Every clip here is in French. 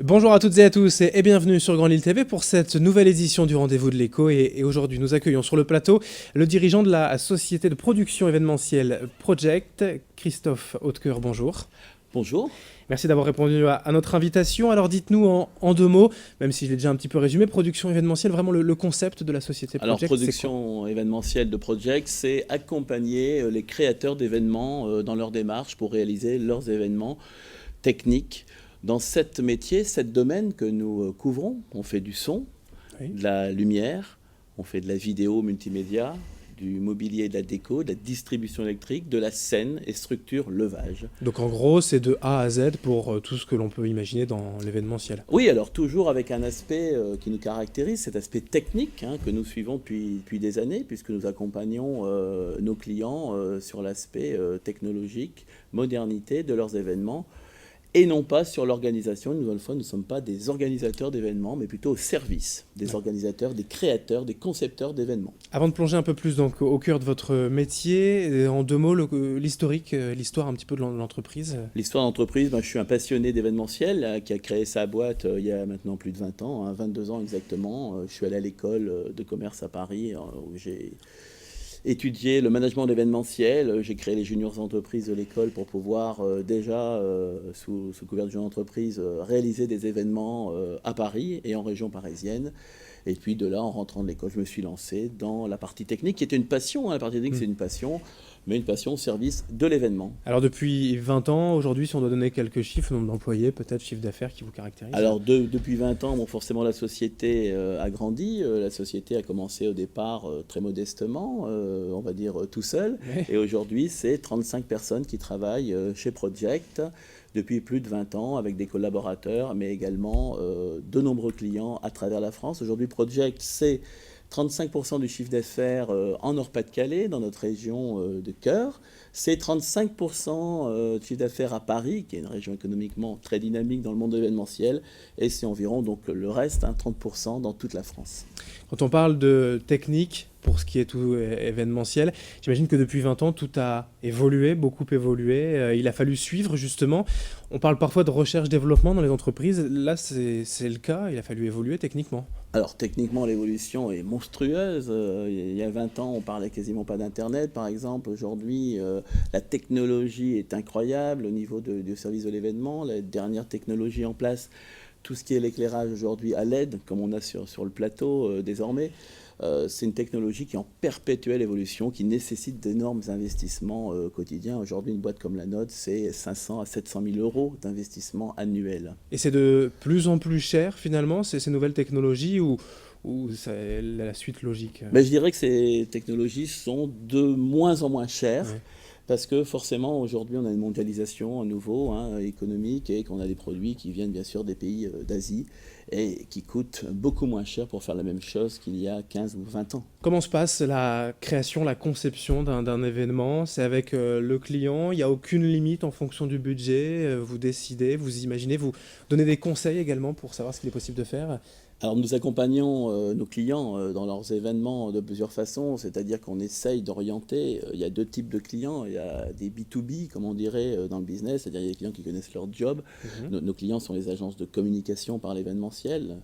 Bonjour à toutes et à tous et bienvenue sur Grand Lille TV pour cette nouvelle édition du Rendez-vous de l'Écho. Et aujourd'hui, nous accueillons sur le plateau le dirigeant de la société de production événementielle Project, Christophe Hautecoeur. Bonjour. Bonjour. Merci d'avoir répondu à notre invitation. Alors dites-nous en deux mots, même si je l'ai déjà un petit peu résumé, production événementielle, vraiment le concept de la société Alors, Project, c'est quoi? production événementielle de Project, c'est accompagner les créateurs d'événements dans leur démarche pour réaliser leurs événements techniques. Dans cet métier, cet domaine que nous couvrons, on fait du son, Oui. de la lumière, on fait de la vidéo multimédia, du mobilier et de la déco, de la distribution électrique, de la scène et structure levage. Donc en gros, c'est de A à Z pour tout ce que l'on peut imaginer dans l'événementiel. Oui, alors toujours avec un aspect qui nous caractérise, cet aspect technique que nous suivons depuis des années, puisque nous accompagnons nos clients sur l'aspect technologique, modernité de leurs événements, et non pas sur l'organisation. Une nouvelle fois, nous ne sommes pas des organisateurs d'événements, mais plutôt au service des organisateurs, des créateurs, des concepteurs d'événements. Avant de plonger un peu plus donc, au cœur de votre métier, en deux mots, l'historique, l'histoire un petit peu de l'entreprise. L'histoire d'entreprise, je suis un passionné d'événementiel qui a créé sa boîte il y a maintenant plus de 20 ans, 22 ans exactement. Je suis allé à l'école de commerce à Paris où j'ai étudié le management d'événementiel. J'ai créé les juniors entreprises de l'école pour pouvoir déjà, sous couvert de junior entreprise, réaliser des événements à Paris et en région parisienne. Et puis de là, en rentrant de l'école, je me suis lancé dans la partie technique, qui était une passion. La partie technique, c'est une passion, mais une passion au service de l'événement. Alors depuis 20 ans, aujourd'hui, si on doit donner quelques chiffres, nombre d'employés, peut-être chiffre d'affaires qui vous caractérise. Alors depuis 20 ans, forcément la société a grandi. La société a commencé au départ très modestement, on va dire tout seul. Oui. Et aujourd'hui, c'est 35 personnes qui travaillent chez Project depuis plus de 20 ans avec des collaborateurs, mais également de nombreux clients à travers la France. Aujourd'hui, Project, c'est 35% du chiffre d'affaires en Nord-Pas-de-Calais, dans notre région de cœur. C'est 35% de chiffre d'affaires à Paris, qui est une région économiquement très dynamique dans le monde événementiel. Et c'est environ donc le reste, 30% dans toute la France. Quand on parle de technique, pour ce qui est tout événementiel, j'imagine que depuis 20 ans, tout a évolué, beaucoup évolué. Il a fallu suivre justement. On parle parfois de recherche-développement dans les entreprises. Là, c'est le cas. Il a fallu évoluer techniquement. Alors techniquement, l'évolution est monstrueuse. Il y a 20 ans, on parlait quasiment pas d'Internet, par exemple. Aujourd'hui, la technologie est incroyable au niveau du service de l'événement. La dernière technologie en place, tout ce qui est l'éclairage aujourd'hui à LED, comme on a sur le plateau désormais, c'est une technologie qui est en perpétuelle évolution, qui nécessite d'énormes investissements quotidiens. Aujourd'hui, une boîte comme la nôtre, c'est 500 à 700 000 euros d'investissement annuel. Et c'est de plus en plus cher finalement, ces nouvelles technologies ou c'est la suite logique? Mais je dirais que ces technologies sont de moins en moins chères. Ouais. Parce que forcément, aujourd'hui, on a une mondialisation à nouveau économique et qu'on a des produits qui viennent bien sûr des pays d'Asie et qui coûtent beaucoup moins cher pour faire la même chose qu'il y a 15 ou 20 ans. Comment se passe la création, la conception d'un événement? C'est avec le client, il n'y a aucune limite en fonction du budget, vous décidez, vous imaginez, vous donnez des conseils également pour savoir ce qu'il est possible de faire? Alors nous accompagnons nos clients dans leurs événements de plusieurs façons, c'est-à-dire qu'on essaye d'orienter. Il y a deux types de clients. Il y a des B2B, comme on dirait dans le business, c'est-à-dire il y a des clients qui connaissent leur job. Nos clients sont les agences de communication par l'événementiel.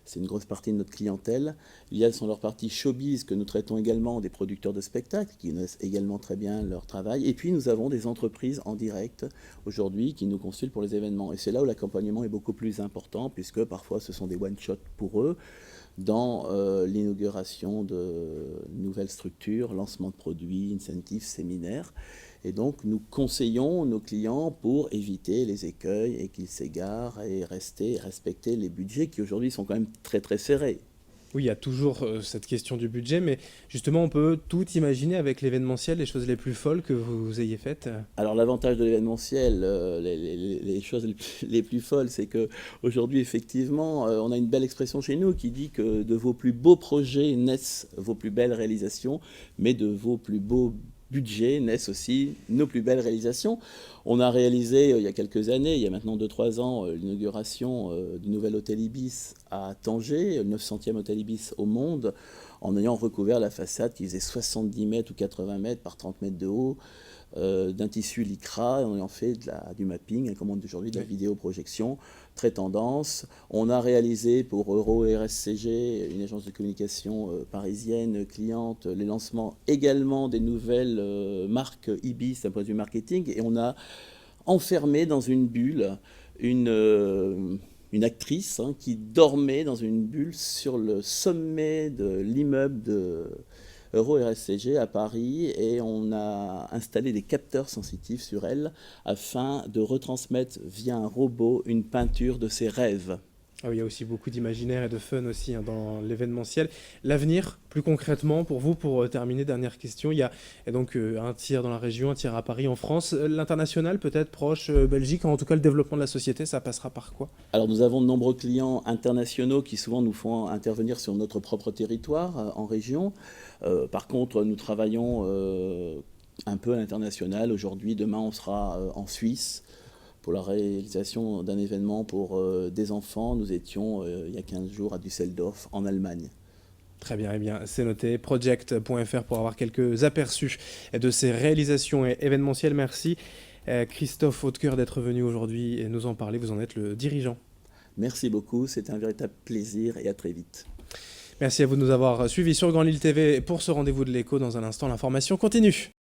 C'est une grosse partie de notre clientèle. Il y a leur partie showbiz que nous traitons également, des producteurs de spectacles qui connaissent également très bien leur travail. Et puis nous avons des entreprises en direct aujourd'hui qui nous consultent pour les événements. Et c'est là où l'accompagnement est beaucoup plus important puisque parfois ce sont des one-shots pour eux dans l'inauguration de nouvelles structures, lancement de produits, incentives, séminaires. Et donc, nous conseillons nos clients pour éviter les écueils et qu'ils s'égarent et respecter les budgets qui aujourd'hui sont quand même très très serrés. Oui, il y a toujours cette question du budget, mais justement, on peut tout imaginer avec l'événementiel, les choses les plus folles que vous ayez faites. Alors l'avantage de l'événementiel, les choses les plus folles, c'est qu'aujourd'hui, effectivement, on a une belle expression chez nous qui dit que de vos plus beaux projets naissent vos plus belles réalisations, mais de vos plus beaux budgets naissent aussi nos plus belles réalisations. On a réalisé il y a quelques années, il y a maintenant 2-3 ans, l'inauguration du nouvel hôtel Ibis à Tanger, le 900e hôtel Ibis au monde, en ayant recouvert la façade qui faisait 70 mètres ou 80 mètres par 30 mètres de haut, d'un tissu lycra, on en fait du mapping, comme on dit aujourd'hui, de la vidéoprojection, très tendance. On a réalisé pour Euro et RSCG, une agence de communication parisienne, cliente, les lancements également des nouvelles marques Ibis d'un point de vue marketing, et on a enfermé dans une bulle une actrice qui dormait dans une bulle sur le sommet de l'immeuble de Euro RSCG à Paris, et on a installé des capteurs sensitifs sur elle afin de retransmettre via un robot une peinture de ses rêves. Ah oui, il y a aussi beaucoup d'imaginaire et de fun aussi dans l'événementiel. L'avenir, plus concrètement, pour vous, pour terminer, dernière question, il y a donc un tiers dans la région, un tiers à Paris, en France. L'international, peut-être proche, Belgique, en tout cas le développement de la société, ça passera par quoi? Alors nous avons de nombreux clients internationaux qui souvent nous font intervenir sur notre propre territoire en région. Par contre, nous travaillons un peu à l'international. Aujourd'hui, demain, on sera en Suisse pour la réalisation d'un événement pour des enfants. Nous étions il y a 15 jours à Düsseldorf, en Allemagne. Très bien, eh bien, c'est noté. Project.fr pour avoir quelques aperçus de ces réalisations événementielles. Merci Christophe Hautecoeur d'être venu aujourd'hui et nous en parler. Vous en êtes le dirigeant. Merci beaucoup, c'était un véritable plaisir et à très vite. Merci à vous de nous avoir suivis sur Grand Lille TV pour ce rendez-vous de l'écho. Dans un instant, l'information continue.